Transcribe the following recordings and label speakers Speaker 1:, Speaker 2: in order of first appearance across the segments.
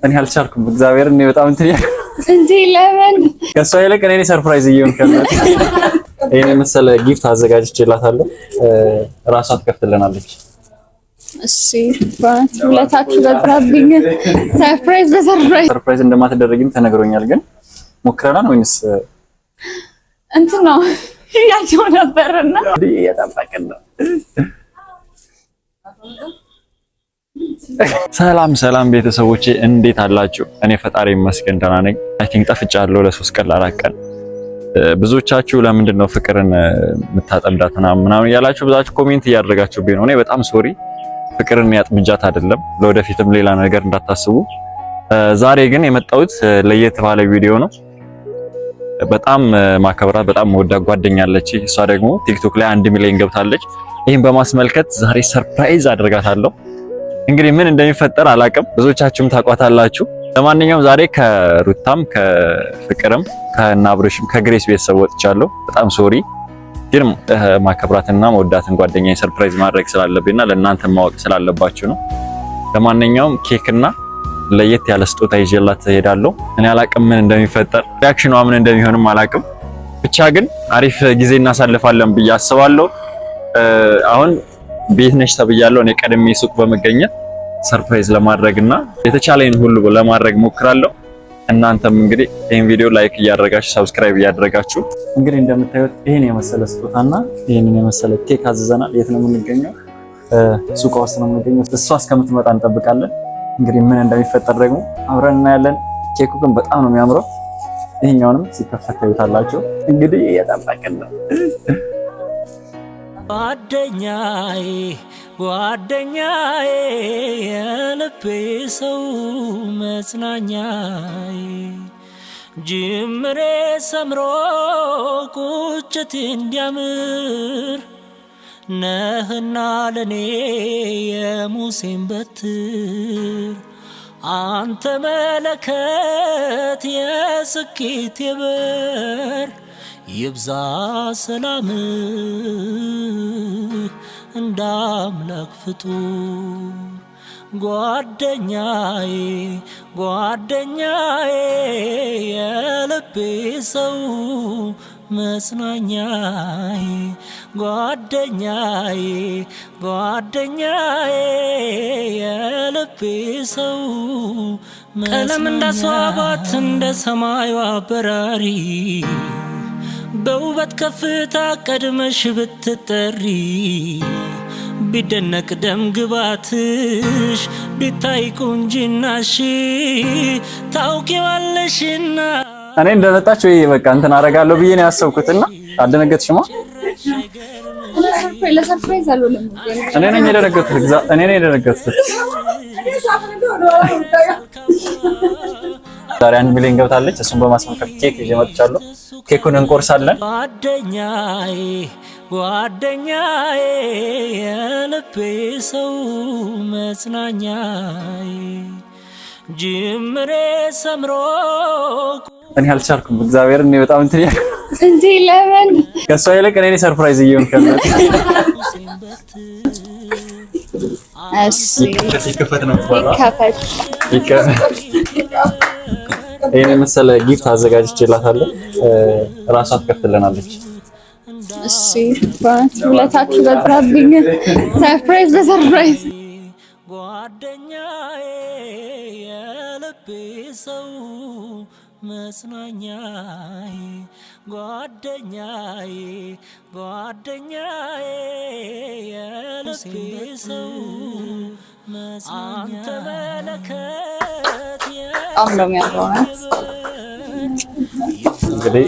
Speaker 1: እኔ አልቻልኩም። እግዚአብሔር እኔ በጣም
Speaker 2: እንዴ ለምን
Speaker 1: ከሷ ይልቅ እኔ ሰርፕራይዝ እየሆንኩላት ይሄን መሰለ ጊፍት አዘጋጅቼላታለሁ። ራሷ ትከፍትልናለች።
Speaker 2: እሺ ባንት ሁለታችሁ በዛብኝ ሰርፕራይዝ
Speaker 1: እንደማትደረግም ተነግሮኛል። ግን ሞክረናል ወይንስ
Speaker 2: እንትን ነው ያየው ነበርና
Speaker 1: እየጠበቅን ነው። ሰላም ቤተሰቦቼ እንዴት አላችሁ? እኔ ፈጣሪ ይመስገን ደህና ነኝ። አይ ቲንክ ጠፍቻለሁ ለ3 ቀን ለ4 ቀን። ብዙዎቻችሁ ለምንድን ነው ፍቅርን የምታጠምዳት ምናምን ያላችሁ ብዙዎቻችሁ ኮሜንት እያደረጋችሁብኝ ነው። እኔ በጣም ሶሪ፣ ፍቅርን ያጥምጃት አይደለም። ለወደፊትም ሌላ ነገር እንዳታስቡ። ዛሬ ግን የመጣሁት ለየት ባለ ቪዲዮ ነው። በጣም ማከብራት በጣም መወዳት ጓደኛ አለች። እሷ ደግሞ ቲክቶክ ላይ 1 ሚሊዮን ገብታለች። ይሄን በማስመልከት ዛሬ ሰርፕራይዝ አድርጋታለሁ። እንግዲህ ምን እንደሚፈጠር አላቅም። ብዙዎቻችሁም ታቋታላችሁ። ለማንኛውም ዛሬ ከሩታም ከፍቅርም ከናብርሽም ከግሬስ ቤተሰብ ወጥቻለሁ። በጣም ሶሪ፣ ግን ማከብራትና መወዳትን ጓደኛዬ ሰርፕራይዝ ማድረግ ስላለብኝና ለእናንተ ማወቅ ስላለባችሁ ነው። ለማንኛውም ኬክና ለየት ያለ ስጦታ ይዤላት እሄዳለሁ። እኔ አላቅም ምን እንደሚፈጠር፣ ሪአክሽኗ ምን እንደሚሆንም አላቅም። ብቻ ግን አሪፍ ጊዜ እናሳልፋለን ብዬ አስባለሁ። አሁን ቤት ነሽ ተብያለሁ። እኔ ቀድሜ ሱቅ በመገኘት ሰርፕራይዝ ለማድረግና የተቻለኝ ሁሉ ለማድረግ ሞክራለሁ። እናንተም እንግዲህ ይሄን ቪዲዮ ላይክ እያደረጋችሁ ሰብስክራይብ እያደረጋችሁ እንግዲህ እንደምታዩት ይሄን የመሰለ ስጦታና ይሄንን የመሰለ ኬክ አዝዘናል። የት ነው የምንገኘው? ሱቅ ውስጥ ነው የምንገኘው። እሷ እስከምትመጣ እንጠብቃለን። እንግዲህ ምን እንደሚፈጠር ደግሞ አብረን እናያለን። ኬኩ ግን በጣም ነው የሚያምረው። ይሄኛውንም ሲከፈት ታዩታላችሁ። እንግዲህ እየጠበቅን ነው። ጓደኛዬ የልቤ ሰው መጽናኛዬ ጅምሬ ሰምሮ ቁጭት እንዲያምር ነህና ለኔ የሙሴን በትር አንተ መለከት የስኬት የበር ይብዛ ሰላም እንዳምላክ ፍጡር ጓደኛዬ የልቤ ሰው መጽናኛዬ ጓደኛዬ የልቤ ሰው ቀለም እንዳስዋባት እንደ ሰማዩ አበራሪ በውበት ከፍታ ቀድመሽ ብትጠሪ ቢደነቅ ደም ግባትሽ ቢታይ ቁንጅናሽ ታውቂዋለሽና እኔ እንደመጣች ወይ በቃ እንትን አደርጋለሁ ብዬ ነው ያሰብኩትና አልደነገጥሽማ?
Speaker 2: ለሰርፕራይዝ አልሆነም።
Speaker 1: እኔ ነኝ የደነገጥኩት። ዛሬ 1 ሚሊዮን ገብታለች። እሱን በማስመልከት ኬክ ይዤ መጥቻለሁ። ኬኩን እንቆርሳለን። ጓደኛዬ የልቤ ሰው መጽናኛዬ ጅምሬ ሰምሮ እኔ አልቻልኩም። እግዚአብሔር እኔ በጣም
Speaker 2: እንዴ ለምን
Speaker 1: ከሷ ይልቅ እኔ ሰርፕራይዝ እየሆንኩላት ይከፈት ነው ይከፈት። ይሄን መሰለ ጊፍት አዘጋጅቼላታለሁ። ራሷ ትከፍትልናለች።
Speaker 2: እሺ ባንት ሁለታችሁ በዛብኝ ሰርፕራይዝ
Speaker 1: ጓደኛዬ የልቤ ሰው መጽናኛዬ ጓደኛዬ የልቤ ሰው አንተ መለከት እንግዲህ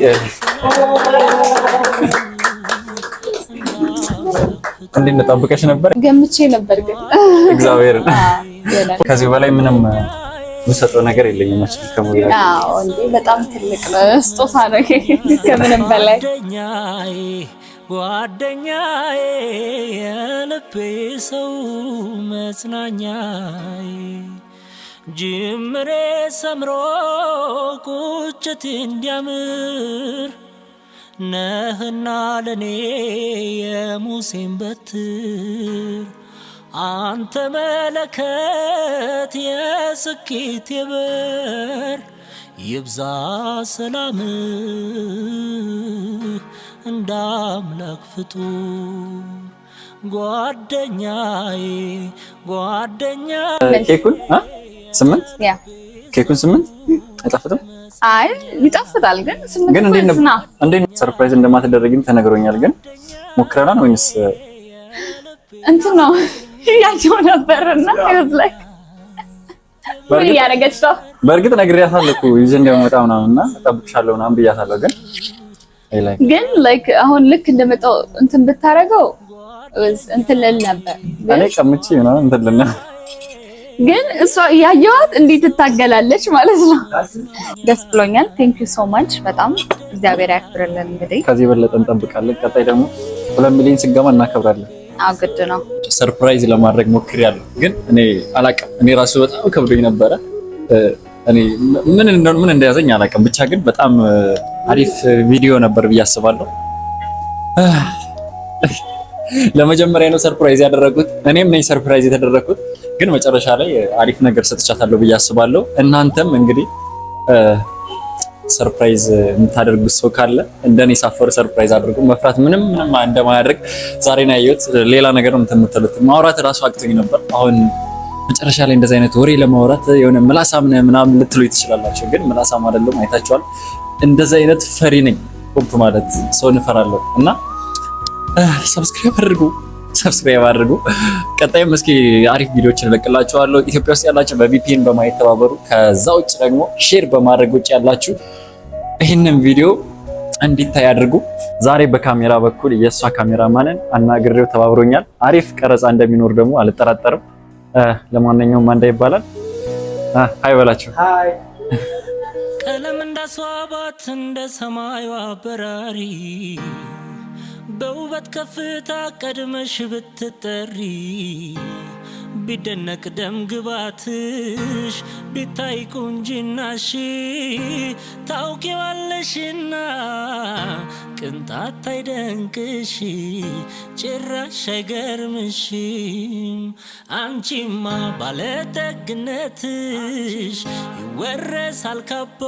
Speaker 1: እንዴት ነው ጠብቀሽ ነበር?
Speaker 2: ገምቼ ነበር ግን
Speaker 1: እግዚአብሔርን ከዚህ በላይ ምንም የምሰጠው ነገር የለኝም። ማለት ከሞያ
Speaker 2: አዎ እንዴ በጣም ትልቅ ስጦታ ነው ከምንም በላይ
Speaker 1: ጓደኛዬ የልቤ ሰው መጽናኛዬ ጅምሬ ሰምሮ ቁጭት እንዲያምር ነህና ለኔ የሙሴን በትር
Speaker 3: አንተ መለከት የስኬት የበር ይብዛ ሰላም እንደ አምላክ ፍጡር ጓደኛዬ
Speaker 1: ኬኩን 8
Speaker 2: ያ
Speaker 1: ኬኩን 8 አይጣፍጥም?
Speaker 2: አይ ይጣፍጣል፣ ግን 8
Speaker 1: ግን እንዴት ሰርፕራይዝ እንደማትደረግም ተነግሮኛል። ግን ሞክረናል ወይስ
Speaker 2: እንትን ነው ያየው ነበርና ይወዝ ላይ ምን ያረጋች ነው?
Speaker 1: በእርግጥ ነግሬያታለሁ እኮ ይዤ እንደማመጣ ምናምንና እጠብቅሻለሁ ምናምን ብያታለሁ። ግን
Speaker 2: ላይክ አሁን ልክ እንደመጣው እንትን ብታረገው እንትን ልል ነበር።
Speaker 1: እኔ ቀምቼ ነው እንትን ልል ነበር።
Speaker 2: ግን እሷ ያየዋት እንዴት ትታገላለች ማለት ነው። ደስ ብሎኛል። ቴንክ ዩ ሶ ማች በጣም እግዚአብሔር ያክብርልን። እንግዲህ
Speaker 1: ከዚህ በለጠ እንጠብቃለን። ቀጣይ ደግሞ 2 ሚሊዮን ስገባ እናከብራለን።
Speaker 2: አዎ ግድ ነው።
Speaker 1: ሰርፕራይዝ ለማድረግ ሞክሬያለሁ፣ ግን እኔ አላውቅም። እኔ ራሱ በጣም ከብዶኝ ነበረ። እኔ ምን እንደያዘኝ አላውቅም። ብቻ ግን በጣም አሪፍ ቪዲዮ ነበር ብዬ አስባለሁ። ለመጀመሪያ ነው ሰርፕራይዝ ያደረኩት። እኔም ነኝ ሰርፕራይዝ የተደረኩት፣ ግን መጨረሻ ላይ አሪፍ ነገር ሰጥቻታለሁ ብዬ አስባለሁ። እናንተም እንግዲህ ሰርፕራይዝ የምታደርጉት ሰው ካለ እንደኔ ሳፈር ሰርፕራይዝ አድርጉ። መፍራት ምንም እንደማያደርግ ዛሬ ነው ያየሁት። ሌላ ነገር ነው የምትሉት። ማውራት እራሱ አቅቶኝ ነበር። አሁን መጨረሻ ላይ እንደዚህ አይነት ወሬ ለማውራት የሆነ ምላሳም ምናምን ልትሉ ትችላላችሁ፣ ግን ምላሳም አይደለም። አይታችኋል። እንደዚህ አይነት ፈሪ ነኝ። ሆፕ ማለት ሰው እንፈራለሁ እና ሰብስክራይብ አድርጉ። ቀጣይም እስኪ አሪፍ ቪዲዮዎችን እለቅላችኋለሁ። ኢትዮጵያ ውስጥ ያላችሁ በቪፒኤን በማየት ተባበሩ። ከዛ ውጭ ደግሞ ሼር በማድረግ ውጭ ያላችሁ ይህንን ቪዲዮ እንዲታይ አድርጉ። ዛሬ በካሜራ በኩል የእሷ ካሜራማንን አናግሬው ተባብሮኛል። አሪፍ ቀረጻ እንደሚኖር ደግሞ አልጠራጠርም። ለማንኛውም አንዳ ይባላል። ሃይ በላችሁ። ሃይ
Speaker 3: ቀለም እንዳስዋባት እንደ ሰማዩ በራሪ በውበት ከፍታ ቀድመሽ ብትጠሪ ቢደነቅ ደም ግባትሽ ቢታይ ቁንጅናሽ ታውቂዋለሽና ቅንጣት አይደንቅሽ ጭራሽ አይገርምሽም። አንቺማ ባለጠግነትሽ ይወረሳል ካባ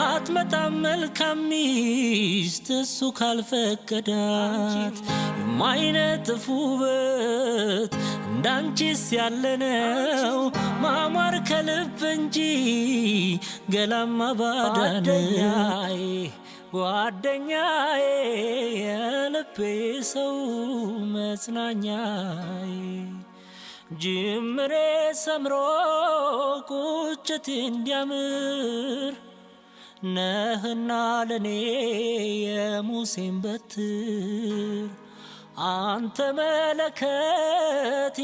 Speaker 3: አትመጣም መልካም ሚስት እሱ ካልፈቀዳት የማይነጥፍ ውበት እንዳንቺስ ያለነው ማማር ከልብ እንጂ ገላማ ባዳ ነው። ጓደኛዬ የልቤ ሰው መጽናኛዬ ጅምሬ ሰምሮ ቁጭቴ እንዲያምር ነህና ለኔ የሙሴን በትር አንተ መለከት